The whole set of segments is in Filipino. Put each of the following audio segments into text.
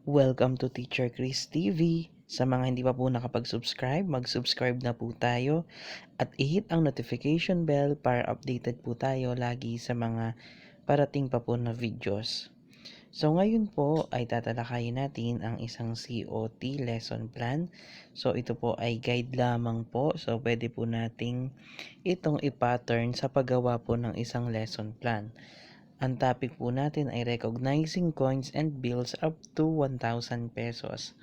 Welcome to Teacher Chris TV. Sa mga hindi pa po nakapag-subscribe, mag-subscribe na po tayo at i-hit ang notification bell para updated po tayo lagi sa mga parating pa po na videos. So ngayon po ay tatalakayin natin ang isang COT lesson plan. So ito po ay guide lamang po. So pwede po nating itong i-pattern sa paggawa po ng isang lesson plan. Ang topic po natin ay recognizing coins and bills up to 1,000 pesos.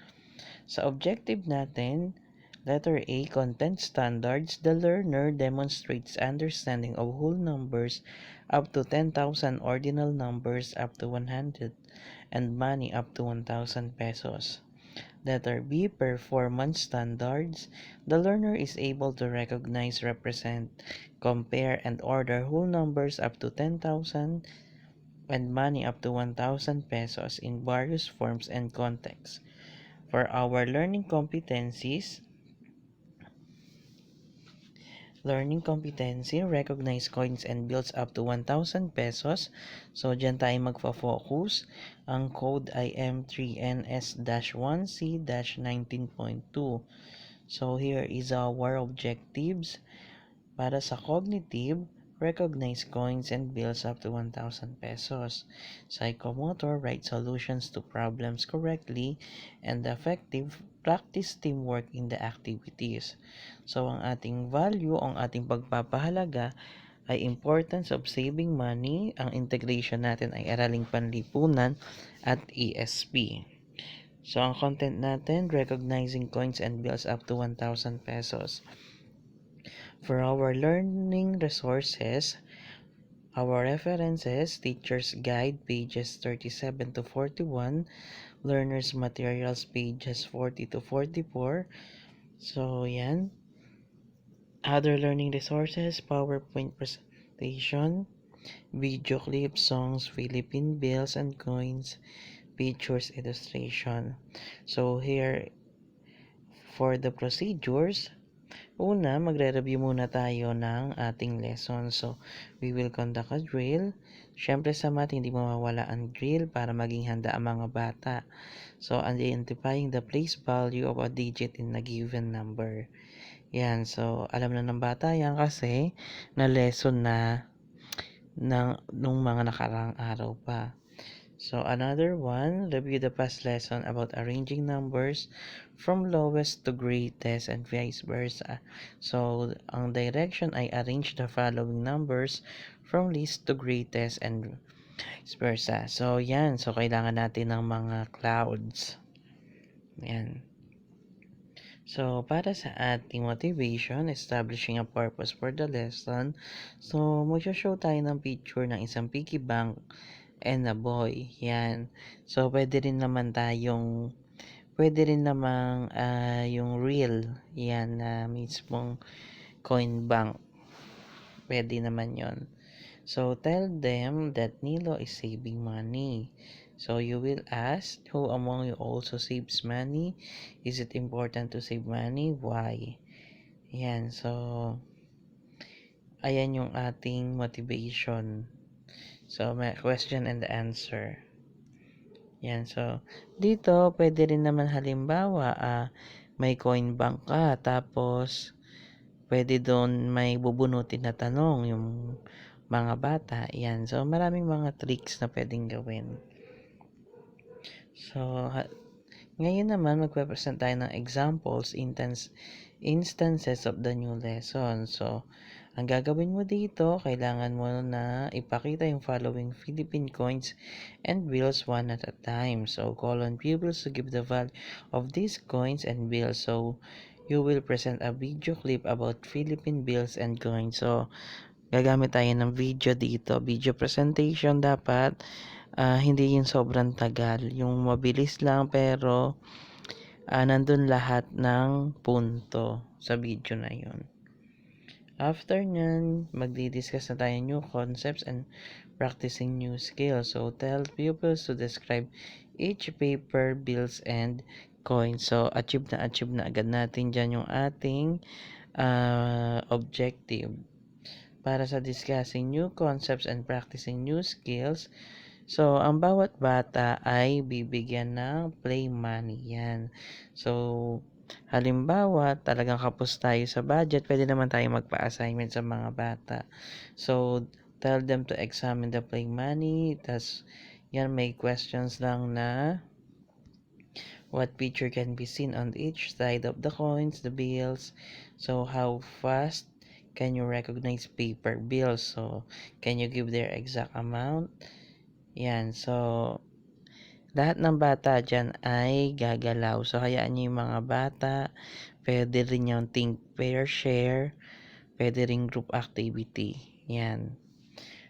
Sa objective natin, letter A, content standards, the learner demonstrates understanding of whole numbers up to 10,000, ordinal numbers up to 100, and money up to 1,000 pesos. Letter B, performance standards, the learner is able to recognize, represent, compare, and order whole numbers up to 10,000 and money up to 1,000 pesos in various forms and contexts. For our learning competency, recognize coins and bills up to 1,000 pesos. So, dyan tayo magfa-focus. Ang code ay M3NS-1C-19.2. So, here is our objectives. Para sa cognitive, recognize coins and bills up to 1,000 pesos. Psychomotor, write solutions to problems correctly. And effective, practice teamwork in the activities. So, ang ating value, ang ating pagpapahalaga ay importance of saving money. Ang integration natin ay araling panlipunan at ESP. So, ang content natin, recognizing coins and bills up to 1,000 pesos. For our learning resources, our references, Teacher's Guide, pages 37 to 41, Learner's Materials, pages 40 to 44. So, yan. Other learning resources, PowerPoint presentation, video clips, songs, Philippine bills and coins, pictures, illustration. So, here, for the procedures, una, magre-review muna tayo ng ating lesson. So, we will conduct a drill. Siyempre sa math, hindi mawawala ang drill para maging handa ang mga bata. So, identifying the place value of a digit in a given number. Yan. So, alam na ng bata yan kasi na lesson na nung mga nakaraang araw pa. So, another one, review the past lesson about arranging numbers from lowest to greatest and vice versa. So, ang direction ay arrange the following numbers from least to greatest and vice versa. So, yan. So, kailangan natin ng mga clouds. Yan. So, para sa ating motivation, establishing a purpose for the lesson. So, mag-show tayo ng picture ng isang piggy bank and a boy. Yan. So, pwede rin namang yung real. Yan na mismong coin bank. Pwede naman yon. So, tell them that Nilo is saving money. So, you will ask, who among you also saves money? Is it important to save money? Why? Yan. So, ayan yung ating motivation. So, may question and answer. Yan. So, dito, pwede rin naman halimbawa, may coin bank ka, tapos, pwede doon may bubunutin na tanong yung mga bata. Yan. So, maraming mga tricks na pwedeng gawin. So, ngayon naman, magpe-present tayo ng examples, instances of the new lesson. So, ang gagawin mo dito, kailangan mo na ipakita yung following Philippine coins and bills one at a time. So, call on pupils to give the value of these coins and bills. So, you will present a video clip about Philippine bills and coins. So, gagamit tayo ng video dito. Video presentation dapat. Hindi yung sobrang tagal. Yung mabilis lang pero nandun lahat ng punto sa video na yun. After nyan, magdi-discuss na tayo new concepts and practicing new skills. So, tell pupils to describe each paper, bills, and coins. So, achieve na agad natin dyan yung ating objective. Para sa discussing new concepts and practicing new skills, So, ang bawat bata ay bibigyan ng play money, yan. So, halimbawa, talagang kapos tayo sa budget, pwede naman tayong magpa-assignment sa mga bata. So, tell them to examine the play money, tas yan, may questions lang na what picture can be seen on each side of the coins, the bills. So, how fast can you recognize paper bills? So, can you give their exact amount? Yan. So, lahat ng bata dyan ay gagalaw. So, hayaan nyo yung mga bata. Pwede rin yung think, pair, share. Pwede rin group activity. Yan.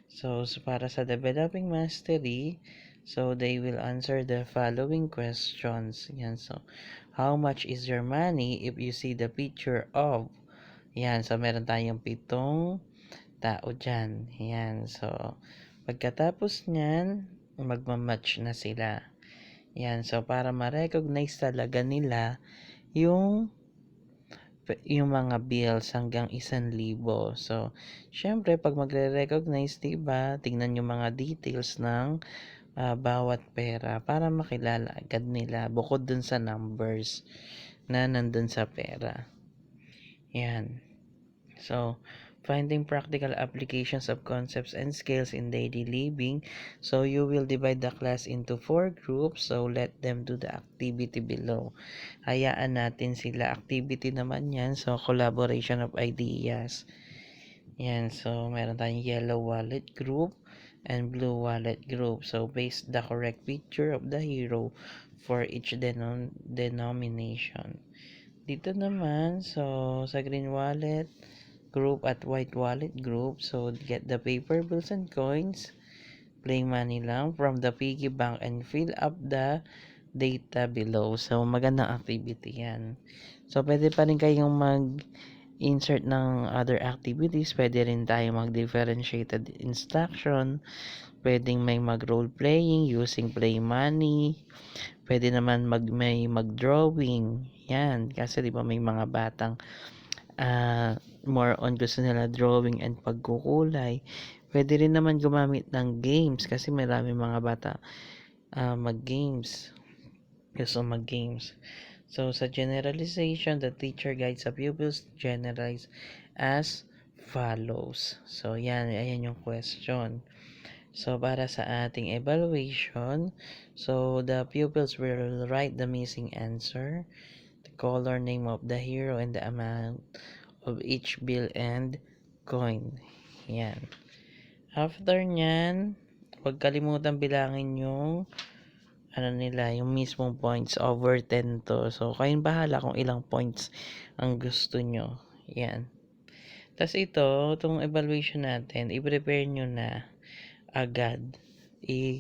So, para sa developing mastery, so they will answer the following questions. Yan. So, how much is your money if you see the picture of? Yan. So, meron tayong 7 tao dyan. Yan. So, pagkatapos nyan, magmamatch na sila. Yan. So, para ma-recognize talaga nila yung mga bills hanggang 1,000. So, syempre, pag magre-recognize, diba, tingnan yung mga details ng bawat pera para makilala agad nila bukod dun sa numbers na nandun sa pera. Yan. So, finding practical applications of concepts and skills in daily living. So, you will divide the class into 4 groups. So, let them do the activity below. Hayaan natin sila. Activity naman yan. So, collaboration of ideas. Yan. So, meron tayong yellow wallet group and blue wallet group. So, paste the correct picture of the hero for each denomination. Dito naman, so, sa green wallet group at white wallet group, so, get the paper bills and coins, play money lang from the piggy bank and fill up the data below. So, magandang activity yan. So, pwede pa rin kayong mag-insert ng other activities. Pwede rin tayo mag-differentiated instruction. Pwedeng may mag-role playing using play money. Pwede naman may mag-drawing. Yan. Kasi di ba may mga batang more on gusto nila drawing and pagkukulay. Pwede rin naman gumamit ng games kasi marami mga bata mag-games. Gusto mag-games. So, sa generalization, the teacher guides the pupils to generalize as follows. So, ayan yung question. So, para sa ating evaluation, so, the pupils will write the missing answer, the color, name of the hero, and the amount of each bill and coin. Yan. After nyan, huwag kalimutan bilangin yung yung mismong points over 10 to. So, kayong bahala kung ilang points ang gusto nyo. Yan. Tapos itong evaluation natin, i-prepare nyo na agad.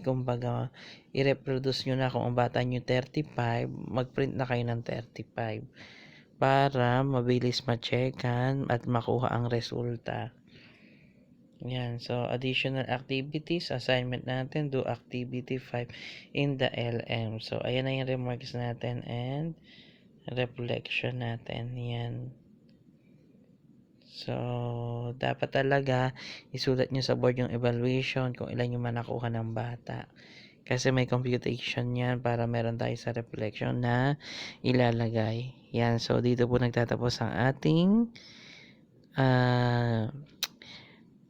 Kumbaga, i-reproduce nyo na kung ang bata nyo 35, mag-print na kayo ng 35 para mabilis ma-checkan at makuha ang resulta. Yan. So, additional activities, assignment natin, do activity 5 in the LM. So, ayan na yung remarks natin and reflection natin. Yan. So, dapat talaga isulat nyo sa board yung evaluation kung ilan yung nakuha ng bata. Kasi may computation yan para meron tayo sa reflection na ilalagay. Yan. So, dito po nagtatapos ang ating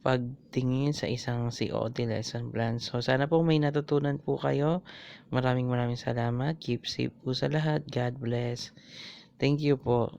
pagtingin sa isang COT lesson plan. So, sana po may natutunan po kayo. Maraming salamat. Keep safe po sa lahat. God bless. Thank you po.